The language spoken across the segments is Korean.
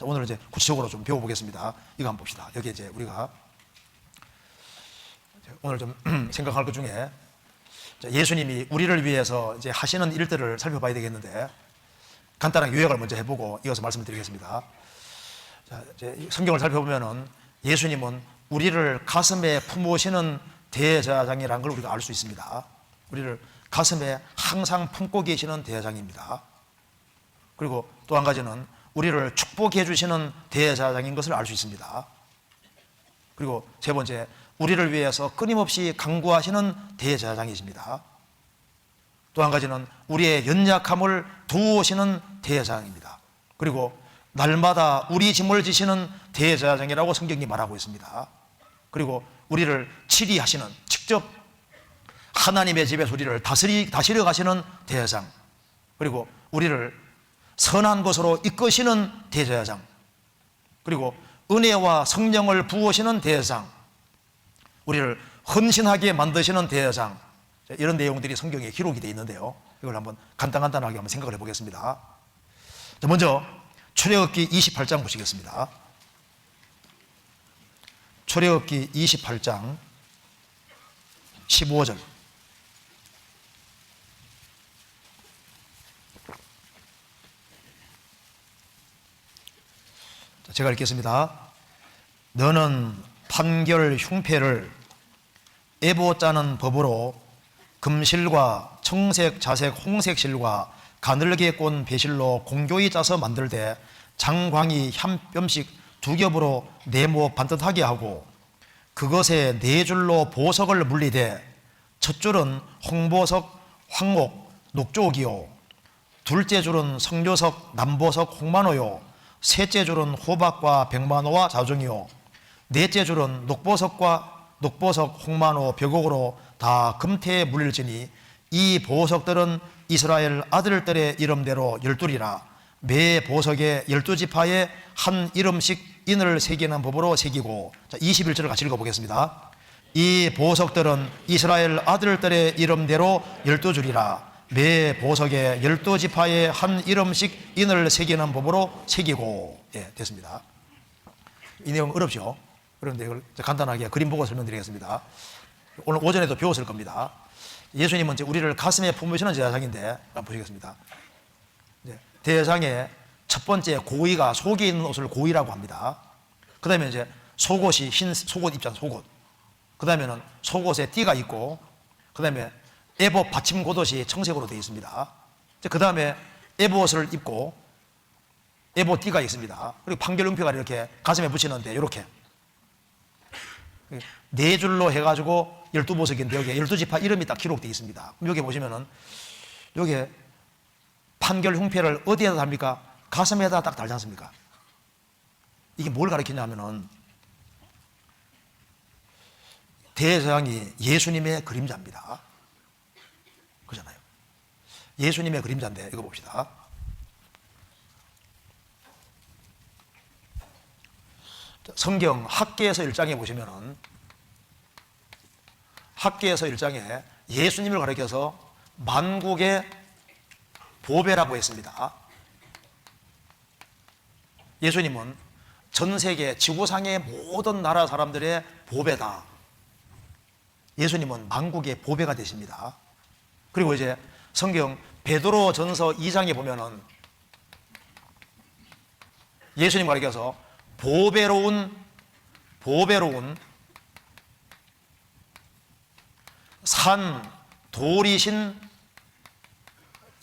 오늘 이제 구체적으로 좀 배워보겠습니다. 이거 한번 봅시다. 여기 이제 우리가 오늘 좀 생각할 것 중에 예수님이 우리를 위해서 이제 하시는 일들을 살펴봐야 되겠는데, 간단하게 요약을 먼저 해보고 이어서 말씀을 드리겠습니다. 자, 이제 성경을 살펴보면은 예수님은 우리를 가슴에 품으시는 대제사장이라는 걸 우리가 알 수 있습니다. 우리를 가슴에 항상 품고 계시는 대제사장입니다. 그리고 또 한 가지는 우리를 축복해 주시는 대제사장인 것을 알 수 있습니다. 그리고 세 번째, 우리를 위해서 끊임없이 간구하시는 대제사장이십니다. 또 한 가지는 우리의 연약함을 도우시는 대제사장입니다. 그리고 날마다 우리 짐을 지시는 대제사장이라고 성경이 말하고 있습니다. 그리고 우리를 치리하시는, 직접 하나님의 집에서 우리를 다스려 가시는 대제사장, 그리고 우리를 선한 것으로 이끄시는 대제사장, 그리고 은혜와 성령을 부으시는 대제사장, 우리를 헌신하게 만드시는 대제사장, 이런 내용들이 성경에 기록이 되어 있는데요, 이걸 한번 간단하게 한번 생각을 해보겠습니다. 먼저 출애굽기 28장 보시겠습니다. 출애굽기 28장 15절. 제가 읽겠습니다. 너는 판결 흉패를 에보 짜는 법으로 금실과 청색, 자색, 홍색 실과 가늘게 꼰 배실로 공교히 짜서 만들되 장광이 한 뼘씩 두 겹으로 네모 반듯하게 하고 그것에 네 줄로 보석을 물리되 첫 줄은 홍보석, 황옥, 녹조기요, 둘째 줄은 성료석, 남보석, 홍만호요, 셋째 줄은 호박과 백만호와 자중이요, 넷째 줄은 녹보석, 홍만호, 벽옥으로 다 금태에 물릴지니 이 보석들은 이스라엘 아들들의 이름대로 12이라 매 보석에 12지파에 한 이름씩 인을 새기는 법으로 새기고. 자, 21절을 같이 읽어보겠습니다. 이 보석들은 이스라엘 아들들의 이름대로 12줄이라 매 보석에 12지파에 한 이름씩 인을 새기는 법으로 새기고. 예, 됐습니다. 이 내용 어렵죠? 그런데 이걸 간단하게 그림 보고 설명드리겠습니다. 오늘 오전에도 배웠을 겁니다. 예수님은 이제 우리를 가슴에 품으시는 제사장인데, 보시겠습니다. 대제사장의 첫 번째 고의가 속에 있는 옷을 고의라고 합니다. 그 다음에 이제 속옷이 흰 속옷 입잖아요, 속옷. 그 다음에는 속옷에 띠가 있고, 그 다음에 에봇 받침 겉옷이 청색으로 되어 있습니다. 그 다음에 에봇을 입고 에봇 띠가 있습니다. 그리고 판결 흉패가 이렇게 가슴에 붙이는데 이렇게 네 줄로 해가지고 12보석인데 여기에 12지파 이름이 딱 기록되어 있습니다. 여기 보시면은 여기에 판결 흉패를 어디에다 답니까? 가슴에다 딱 달지 않습니까? 이게 뭘 가리키냐면은 대제사장이 예수님의 그림자입니다. 그잖아요. 예수님의 그림자인데 이거 봅시다. 성경 학개에서 1장에 보시면은 학개에서 1장에 예수님을 가리켜서 만국의 보배라고 했습니다. 예수님은 전 세계 지구상의 모든 나라 사람들의 보배다. 예수님은 만국의 보배가 되십니다. 그리고 이제 성경 베드로전서 2장에 보면은 예수님 가리켜서 보배로운 산 돌이신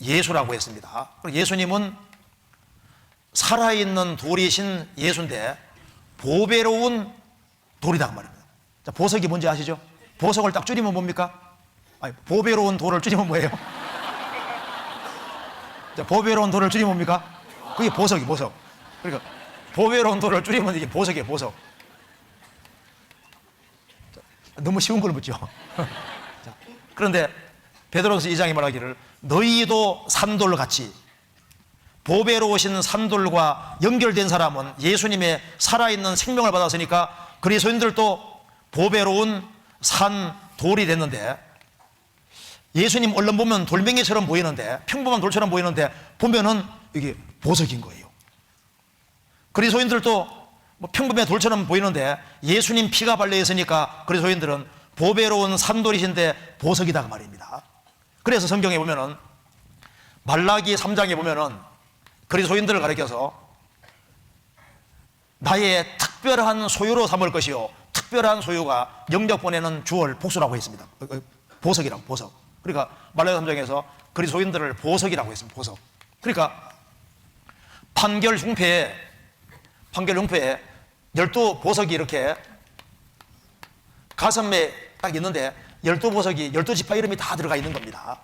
예수라고 했습니다. 예수님은 살아있는 돌이신 예수인데 보배로운 돌이다 그 말입니다. 자, 보석이 뭔지 아시죠? 보석을 딱 줄이면 뭡니까? 아니, 보배로운 돌을 줄이면 뭐예요? 자, 보배로운 돌을 줄이면 뭡니까? 그게 보석. 그러니까 보배로운 돌을 줄이면 이게 보석이에요, 보석. 자, 너무 쉬운 걸 묻죠. 자, 그런데 베드로전서 2장이 말하기를 너희도 산돌같이, 보배로우신 산돌과 연결된 사람은 예수님의 살아있는 생명을 받았으니까 그리스도인들도 보배로운 산돌이 됐는데, 예수님 얼른 보면 돌멩이처럼 보이는데, 평범한 돌처럼 보이는데 보면은 이게 보석인 거예요. 그리스도인들도 뭐 평범해 돌처럼 보이는데 예수님 피가 발려 있으니까 그리스도인들은 보배로운 산돌이신데 보석이다 그 말입니다. 그래서 성경에 보면은 말라기 3장에 보면은 그리스도인들을 가리켜서 나의 특별한 소유로 삼을 것이요, 특별한 소유가 영적 보내는 주얼 복수라고 했습니다. 보석이라고, 보석. 그러니까 말라기 3장에서 그리스도인들을 보석이라고 했습니다. 보석. 그러니까 판결 흉패에 12보석이 이렇게 가슴에 딱 있는데 12보석이 12지파 이름이 다 들어가 있는 겁니다.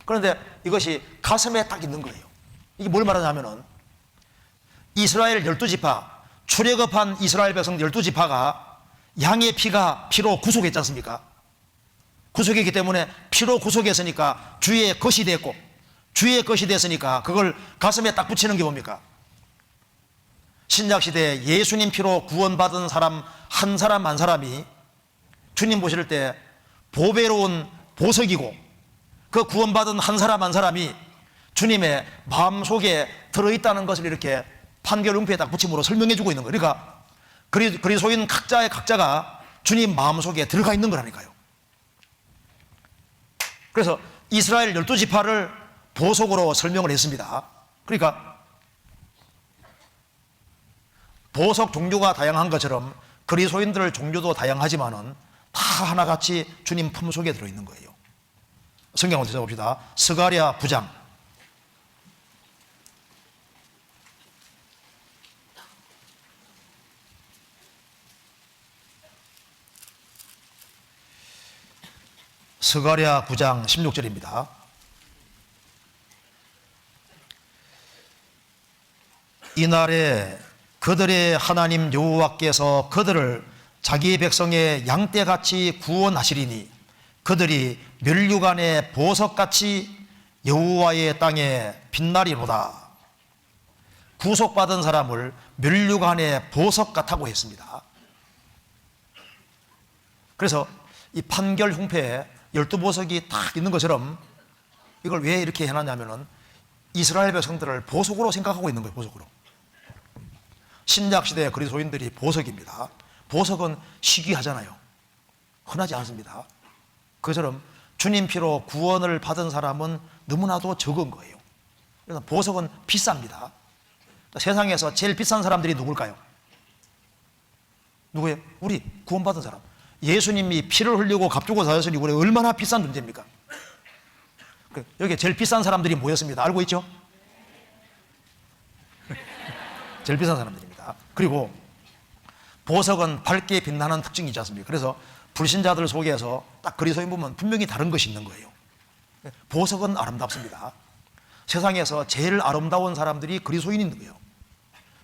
그런데 이것이 가슴에 딱 있는 거예요. 이게 뭘 말하냐면은 이스라엘 12지파, 출애굽한 이스라엘 백성 12지파가 양의 피로 구속했지 않습니까? 구속했기 때문에 피로 구속했으니까 주의 것이 됐고, 주의 것이 됐으니까 그걸 가슴에 딱 붙이는 게 뭡니까? 신약시대에 예수님 피로 구원받은 사람 한 사람 한 사람이 주님 보실 때 보배로운 보석이고, 그 구원받은 한 사람 한 사람이 주님의 마음속에 들어있다는 것을 이렇게 판결 흉패에 딱 붙임으로 설명해 주고 있는 거예요. 그러니까 그리스도인 각자가 주님 마음속에 들어가 있는 거라니까요. 그래서 이스라엘 12지파를 보석으로 설명을 했습니다. 그러니까 보석 종류가 다양한 것처럼 그리스도인들 종류도 다양하지만은 다 하나같이 주님 품속에 들어있는 거예요. 성경을 찾아봅시다. 스가랴 9장. 스가랴 9장 16절입니다. 이날에 그들의 하나님 여호와께서 그들을 자기 백성의 양떼같이 구원하시리니 그들이 면류관의 보석같이 여호와의 땅에 빛나리로다. 구속받은 사람을 면류관의 보석 같다고 했습니다. 그래서 이 판결 흉패에 12보석이 딱 있는 것처럼 이걸 왜 이렇게 해놨냐면은 이스라엘 백성들을 보석으로 생각하고 있는 거예요. 보석으로. 신약시대의 그리스도인들이 보석입니다. 보석은 희귀하잖아요. 흔하지 않습니다. 그처럼 주님 피로 구원을 받은 사람은 너무나도 적은 거예요. 그래서 보석은 비쌉니다. 세상에서 제일 비싼 사람들이 누굴까요? 누구예요? 우리 구원받은 사람. 예수님이 피를 흘리고 값주고 사셨으니 우리 얼마나 비싼 존재입니까? 여기 제일 비싼 사람들이 모였습니다. 알고 있죠? 제일 비싼 사람들입니다. 그리고 보석은 밝게 빛나는 특징이 있지 않습니까? 그래서 불신자들 속에서 딱 그리스도인 보면 분명히 다른 것이 있는 거예요. 보석은 아름답습니다. 세상에서 제일 아름다운 사람들이 그리스도인인 거예요.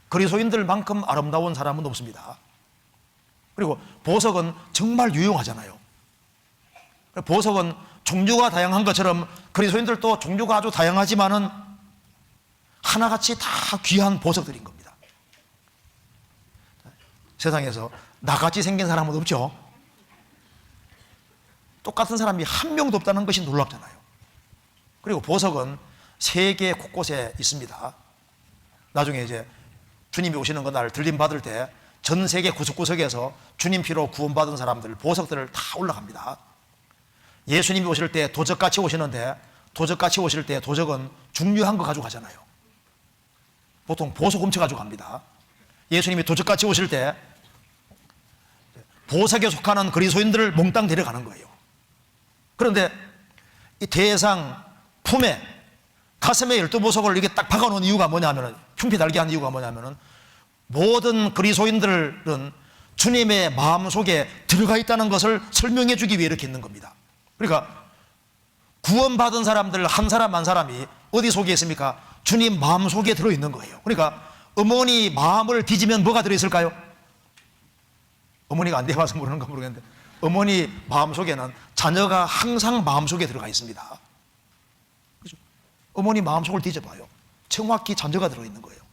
그리스도인들만큼 아름다운 사람은 없습니다. 그리고 보석은 정말 유용하잖아요. 보석은 종류가 다양한 것처럼 그리스도인들도 종류가 아주 다양하지만은 하나같이 다 귀한 보석들인 겁니다. 세상에서 나같이 생긴 사람은 없죠. 똑같은 사람이 한 명도 없다는 것이 놀랍잖아요. 그리고 보석은 세계 곳곳에 있습니다. 나중에 이제 주님이 오시는 그날 들림 받을 때 전 세계 구석구석에서 주님 피로 구원받은 사람들 보석들을 다 올라갑니다. 예수님이 오실 때 도적같이 오시는데 도적같이 오실 때 도적은 중요한 거 가지고 가잖아요. 보통 보석 훔쳐 가지고 갑니다. 예수님이 도적같이 오실 때 보석에 속하는 그리스도인들을 몽땅 데려가는 거예요. 그런데 이 대상 품에 가슴에 12보석을 이렇게 딱 박아놓은 이유가 뭐냐면은, 흉피 달게 한 이유가 뭐냐면은 모든 그리스도인들은 주님의 마음속에 들어가 있다는 것을 설명해 주기 위해 이렇게 있는 겁니다. 그러니까 구원받은 사람들 한 사람 한 사람이 어디 속에 있습니까? 주님 마음속에 들어있는 거예요. 그러니까 어머니 마음을 뒤지면 뭐가 들어있을까요? 어머니가 안 돼봐서 모르는가 모르겠는데 어머니 마음속에는 자녀가 항상 마음속에 들어가 있습니다. 그렇죠? 어머니 마음속을 뒤져봐요. 정확히 자녀가 들어있는 거예요.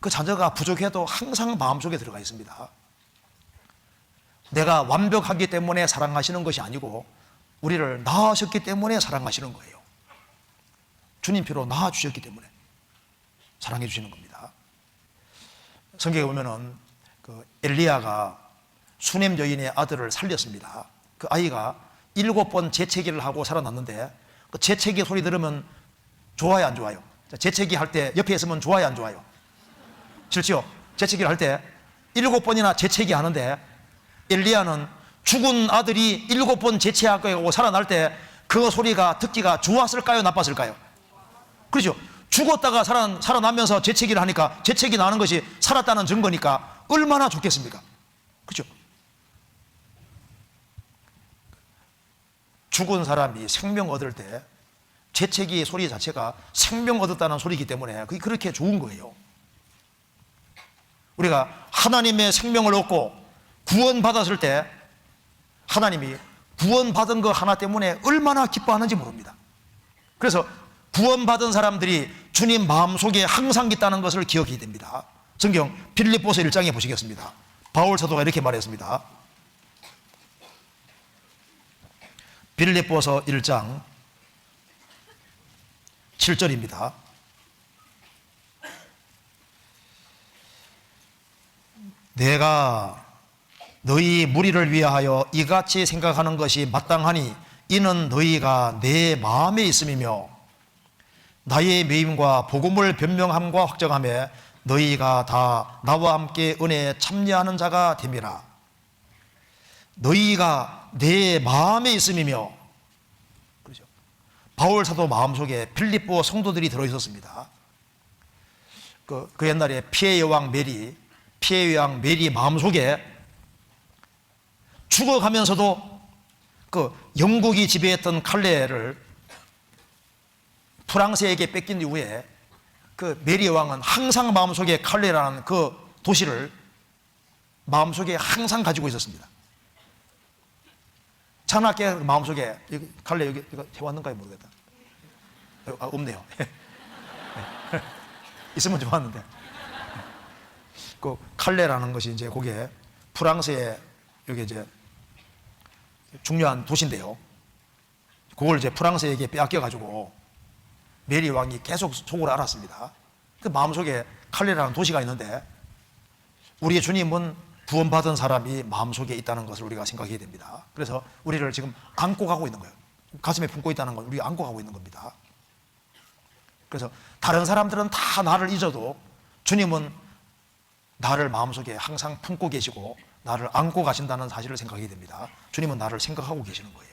그 자녀가 부족해도 항상 마음속에 들어가 있습니다. 내가 완벽하기 때문에 사랑하시는 것이 아니고 우리를 낳으셨기 때문에 사랑하시는 거예요. 주님 피로 낳아주셨기 때문에. 사랑해 주시는 겁니다. 성경에 보면은 그 엘리야가 수넴 여인의 아들을 살렸습니다. 그 아이가 7번 재채기를 하고 살아났는데 그 재채기 소리 들으면 좋아요, 안 좋아요? 재채기 할 때 옆에 있으면 좋아요, 안 좋아요? 싫죠? 재채기를 할 때 7번이나 재채기 하는데 엘리야는 죽은 아들이 7번 재채하고 살아날 때 그 소리가 듣기가 좋았을까요, 나빴을까요? 그렇죠? 죽었다가 살아나면서 재채기를 하니까 재채기 나는 것이 살았다는 증거니까 얼마나 좋겠습니까? 그렇죠? 죽은 사람이 생명 얻을 때 재채기 소리 자체가 생명 얻었다는 소리이기 때문에 그게 그렇게 좋은 거예요. 우리가 하나님의 생명을 얻고 구원받았을 때 하나님이 구원받은 거 하나 때문에 얼마나 기뻐하는지 모릅니다. 그래서 구원받은 사람들이 주님 마음속에 항상 있다는 것을 기억해야 됩니다. 성경 빌립보서 1장에 보시겠습니다. 바울 사도가 이렇게 말했습니다. 빌립보서 1장 7절입니다. 내가 너희 무리를 위하여 이같이 생각하는 것이 마땅하니 이는 너희가 내 마음에 있음이며 나의 매임과 복음을 변명함과 확정함에 너희가 다 나와 함께 은혜에 참여하는 자가 됨이라. 너희가 내 마음에 있음이며, 그렇죠? 바울 사도 마음속에 빌립보 성도들이 들어있었습니다. 그 옛날에 피해 여왕 메리 마음속에 죽어가면서도 그 영국이 지배했던 칼레를 프랑스에게 뺏긴 이후에 그 메리 왕은 항상 마음속에 칼레라는 그 도시를 마음속에 항상 가지고 있었습니다. 찬학계 마음속에 칼레 여기 이거 해왔는가요 모르겠다. 없네요. 있으면 좋았는데 그 칼레라는 것이 이제 거기에 프랑스의 여기 이제 중요한 도시인데요. 그걸 이제 프랑스에게 빼앗겨가지고 메리 왕이 계속 속으로 알았습니다. 그 마음속에 칼레라는 도시가 있는데 우리의 주님은 구원받은 사람이 마음속에 있다는 것을 우리가 생각해야 됩니다. 그래서 우리를 지금 안고 가고 있는 거예요. 가슴에 품고 있다는 걸 우리가 안고 가고 있는 겁니다. 그래서 다른 사람들은 다 나를 잊어도 주님은 나를 마음속에 항상 품고 계시고 나를 안고 가신다는 사실을 생각해야 됩니다. 주님은 나를 생각하고 계시는 거예요.